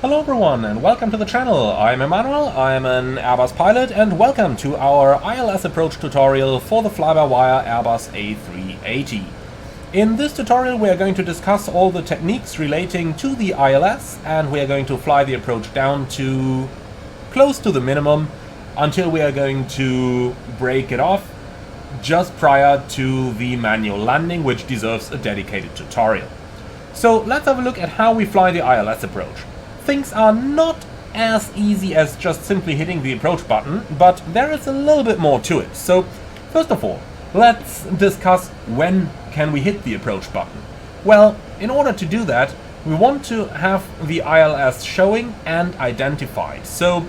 Hello everyone and welcome to the channel. I'm Emmanuel, I'm an Airbus pilot, and welcome to our ILS approach tutorial for the fly-by-wire Airbus A380. In this tutorial we are going to discuss all the techniques relating to the ILS, and we are going to fly the approach down to close to the minimum until we are going to break it off just prior to the manual landing, which deserves a dedicated tutorial. So let's have a look at how we fly the ILS approach. Things are not as easy as just simply hitting the approach button, but there is a little bit more to it. So first of all, let's discuss when can we hit the approach button. Well, in order to do that, we want to have the ILS showing and identified. So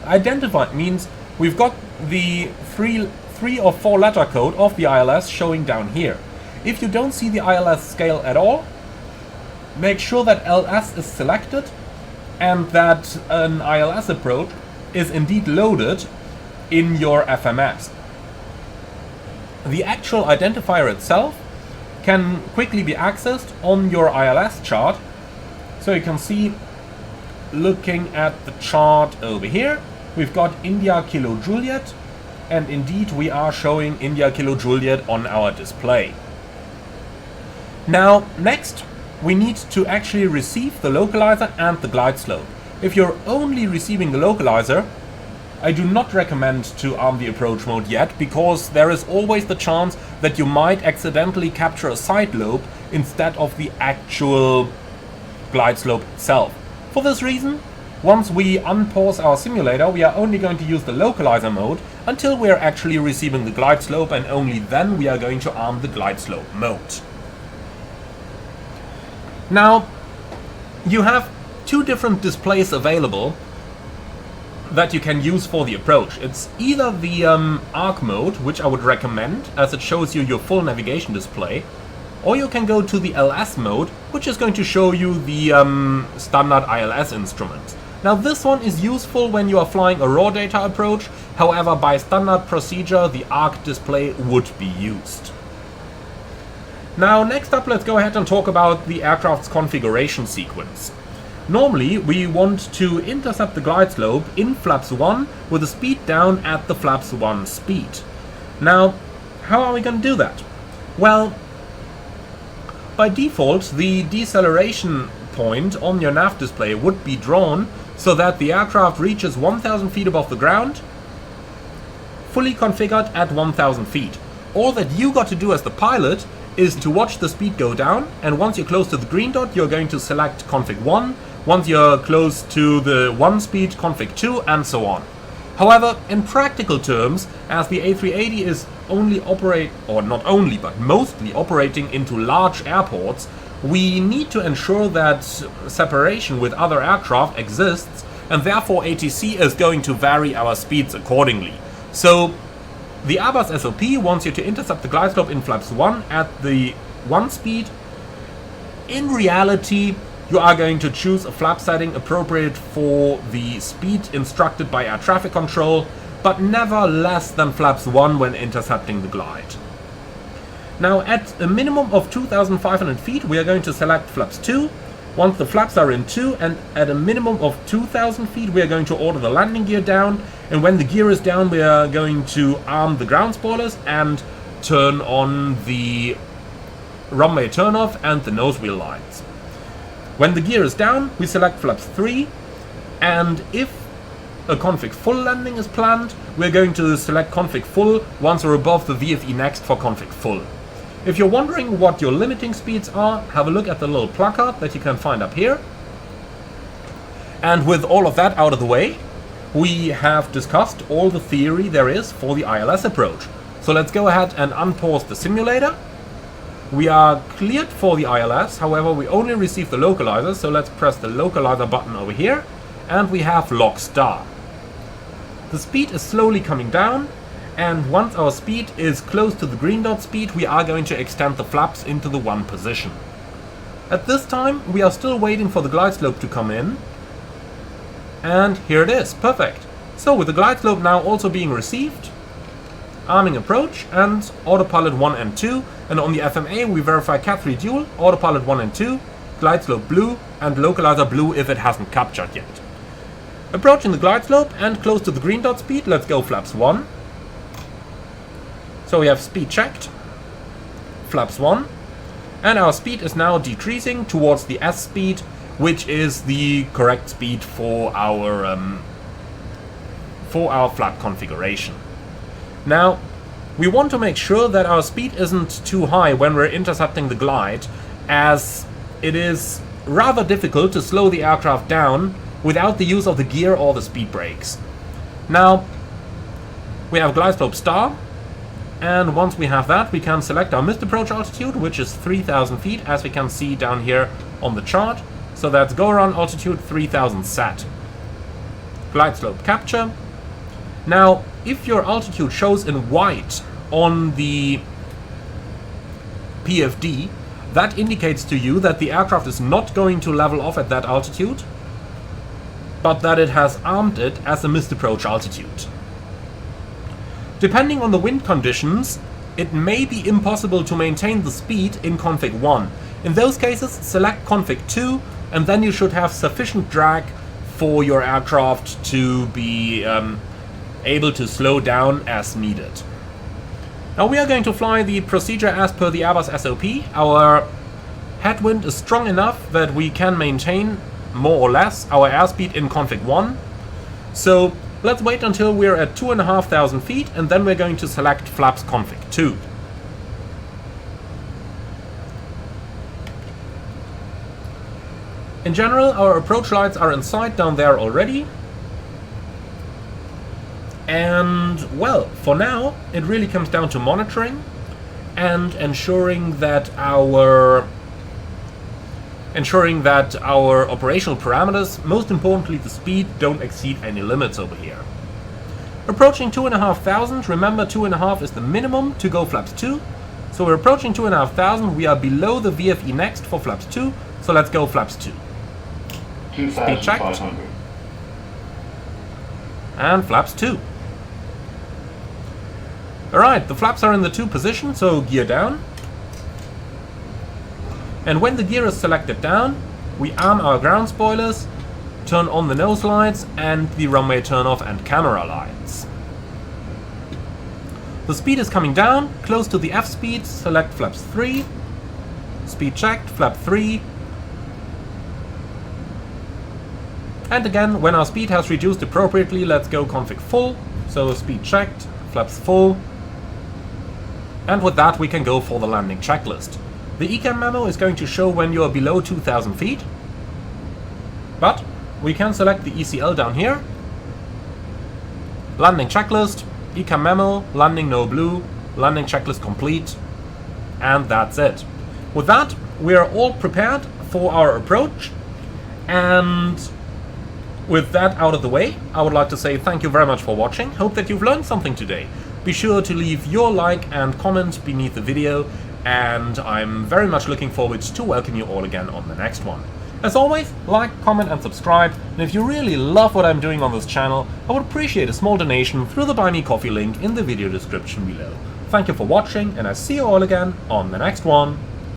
identified means we've got the three or four letter code of the ILS showing down here. If you don't see the ILS scale at all, make sure that LS is selected and that an ILS approach is indeed loaded in your FMS. The actual identifier itself can quickly be accessed on your ILS chart. So you can see, looking at the chart over here, we've got India Kilo Juliet, and indeed we are showing India Kilo Juliet on our display. Now next, we need to actually receive the localizer and the glide slope. If you're only receiving the localizer, I do not recommend to arm the approach mode yet, because there is always the chance that you might accidentally capture a side lobe instead of the actual glide slope itself. For this reason, once we unpause our simulator, we are only going to use the localizer mode until we are actually receiving the glide slope, and only then we are going to arm the glide slope mode. Now, you have two different displays available that you can use for the approach. It's either the ARC mode, which I would recommend, as it shows you your full navigation display, or you can go to the LS mode, which is going to show you the standard ILS instruments. Now this one is useful when you are flying a raw data approach, however by standard procedure the ARC display would be used. Now next up, let's go ahead and talk about the aircraft's configuration sequence. Normally we want to intercept the glide slope in flaps 1 with a speed down at the flaps 1 speed. Now how are we going to do that? Well, by default the deceleration point on your nav display would be drawn so that the aircraft reaches 1000 feet above the ground, fully configured at 1000 feet. All that you got to do as the pilot is to watch the speed go down, and once you're close to the green dot you're going to select config 1, once you're close to the 1 speed, config 2, and so on. However, in practical terms, as the A380 is only but mostly operating into large airports, we need to ensure that separation with other aircraft exists, and therefore ATC is going to vary our speeds accordingly. So the Airbus SOP wants you to intercept the glide slope in flaps 1 at the 1 speed. In reality, you are going to choose a flap setting appropriate for the speed instructed by air traffic control, but never less than flaps 1 when intercepting the glide. Now at a minimum of 2500 feet we are going to select flaps 2. Once the flaps are in 2 and at a minimum of 2000 feet we are going to order the landing gear down, and when the gear is down we are going to arm the ground spoilers and turn on the runway turnoff and the nose wheel lines. When the gear is down we select flaps 3, and if a config full landing is planned we are going to select config full once we're above the VFE next for config full. If you're wondering what your limiting speeds are, have a look at the little placard that you can find up here. And with all of that out of the way, we have discussed all the theory there is for the ILS approach. So let's go ahead and unpause the simulator. We are cleared for the ILS, however we only received the localizer, so let's press the localizer button over here, and we have lock star. The speed is slowly coming down, and once our speed is close to the green dot speed we are going to extend the flaps into the 1 position. At this time we are still waiting for the glide slope to come in, and here it is, perfect. So with the glide slope now also being received, arming approach and autopilot 1 and 2, and on the FMA we verify Cat 3 dual, autopilot 1 and 2, glide slope blue, and localizer blue if it hasn't captured yet. Approaching the glide slope and close to the green dot speed, let's go flaps 1. So we have speed checked, flaps 1, and our speed is now decreasing towards the S speed, which is the correct speed for our flap configuration. Now, we want to make sure that our speed isn't too high when we're intercepting the glide, as it is rather difficult to slow the aircraft down without the use of the gear or the speed brakes. Now, we have glide slope star, and once we have that, we can select our missed approach altitude, which is 3000 feet, as we can see down here on the chart. So that's go around altitude 3000 set. Glide slope capture. Now, if your altitude shows in white on the PFD, that indicates to you that the aircraft is not going to level off at that altitude, but that it has armed it as a missed approach altitude. Depending on the wind conditions, it may be impossible to maintain the speed in config 1. In those cases, select config 2, and then you should have sufficient drag for your aircraft to be able to slow down as needed. Now we are going to fly the procedure as per the Airbus SOP. Our headwind is strong enough that we can maintain more or less our airspeed in config 1. So let's wait until we're at 2,500 feet, and then we're going to select flaps config 2. In general, our approach lights are in sight down there already. And, well, for now, it really comes down to monitoring and ensuring that our operational parameters, most importantly the speed, don't exceed any limits over here. Approaching 2,500, remember 2.5 is the minimum to go flaps 2. So we're approaching 2,500, we are below the VFE next for flaps 2, so let's go flaps 2. Speed checked. And flaps 2. Alright, the flaps are in the 2 position, so gear down. And when the gear is selected down, we arm our ground spoilers, turn on the nose lights and the runway turnoff and camera lights. The speed is coming down, close to the F speed, select flaps 3. Speed checked, flap 3. And again, when our speed has reduced appropriately, let's go config full. So speed checked, flaps full. And with that we can go for the landing checklist. The ECAM memo is going to show when you are below 2,000 feet. But we can select the ECL down here. Landing checklist, ECAM memo, landing no blue, landing checklist complete. And that's it. With that, we are all prepared for our approach. And with that out of the way, I would like to say thank you very much for watching. Hope that you've learned something today. Be sure to leave your like and comment beneath the video, and I'm very much looking forward to welcome you all again on the next one. As always, like, comment and subscribe, and if you really love what I'm doing on this channel, I would appreciate a small donation through the Buy Me Coffee link in the video description below. Thank you for watching, and I see you all again on the next one.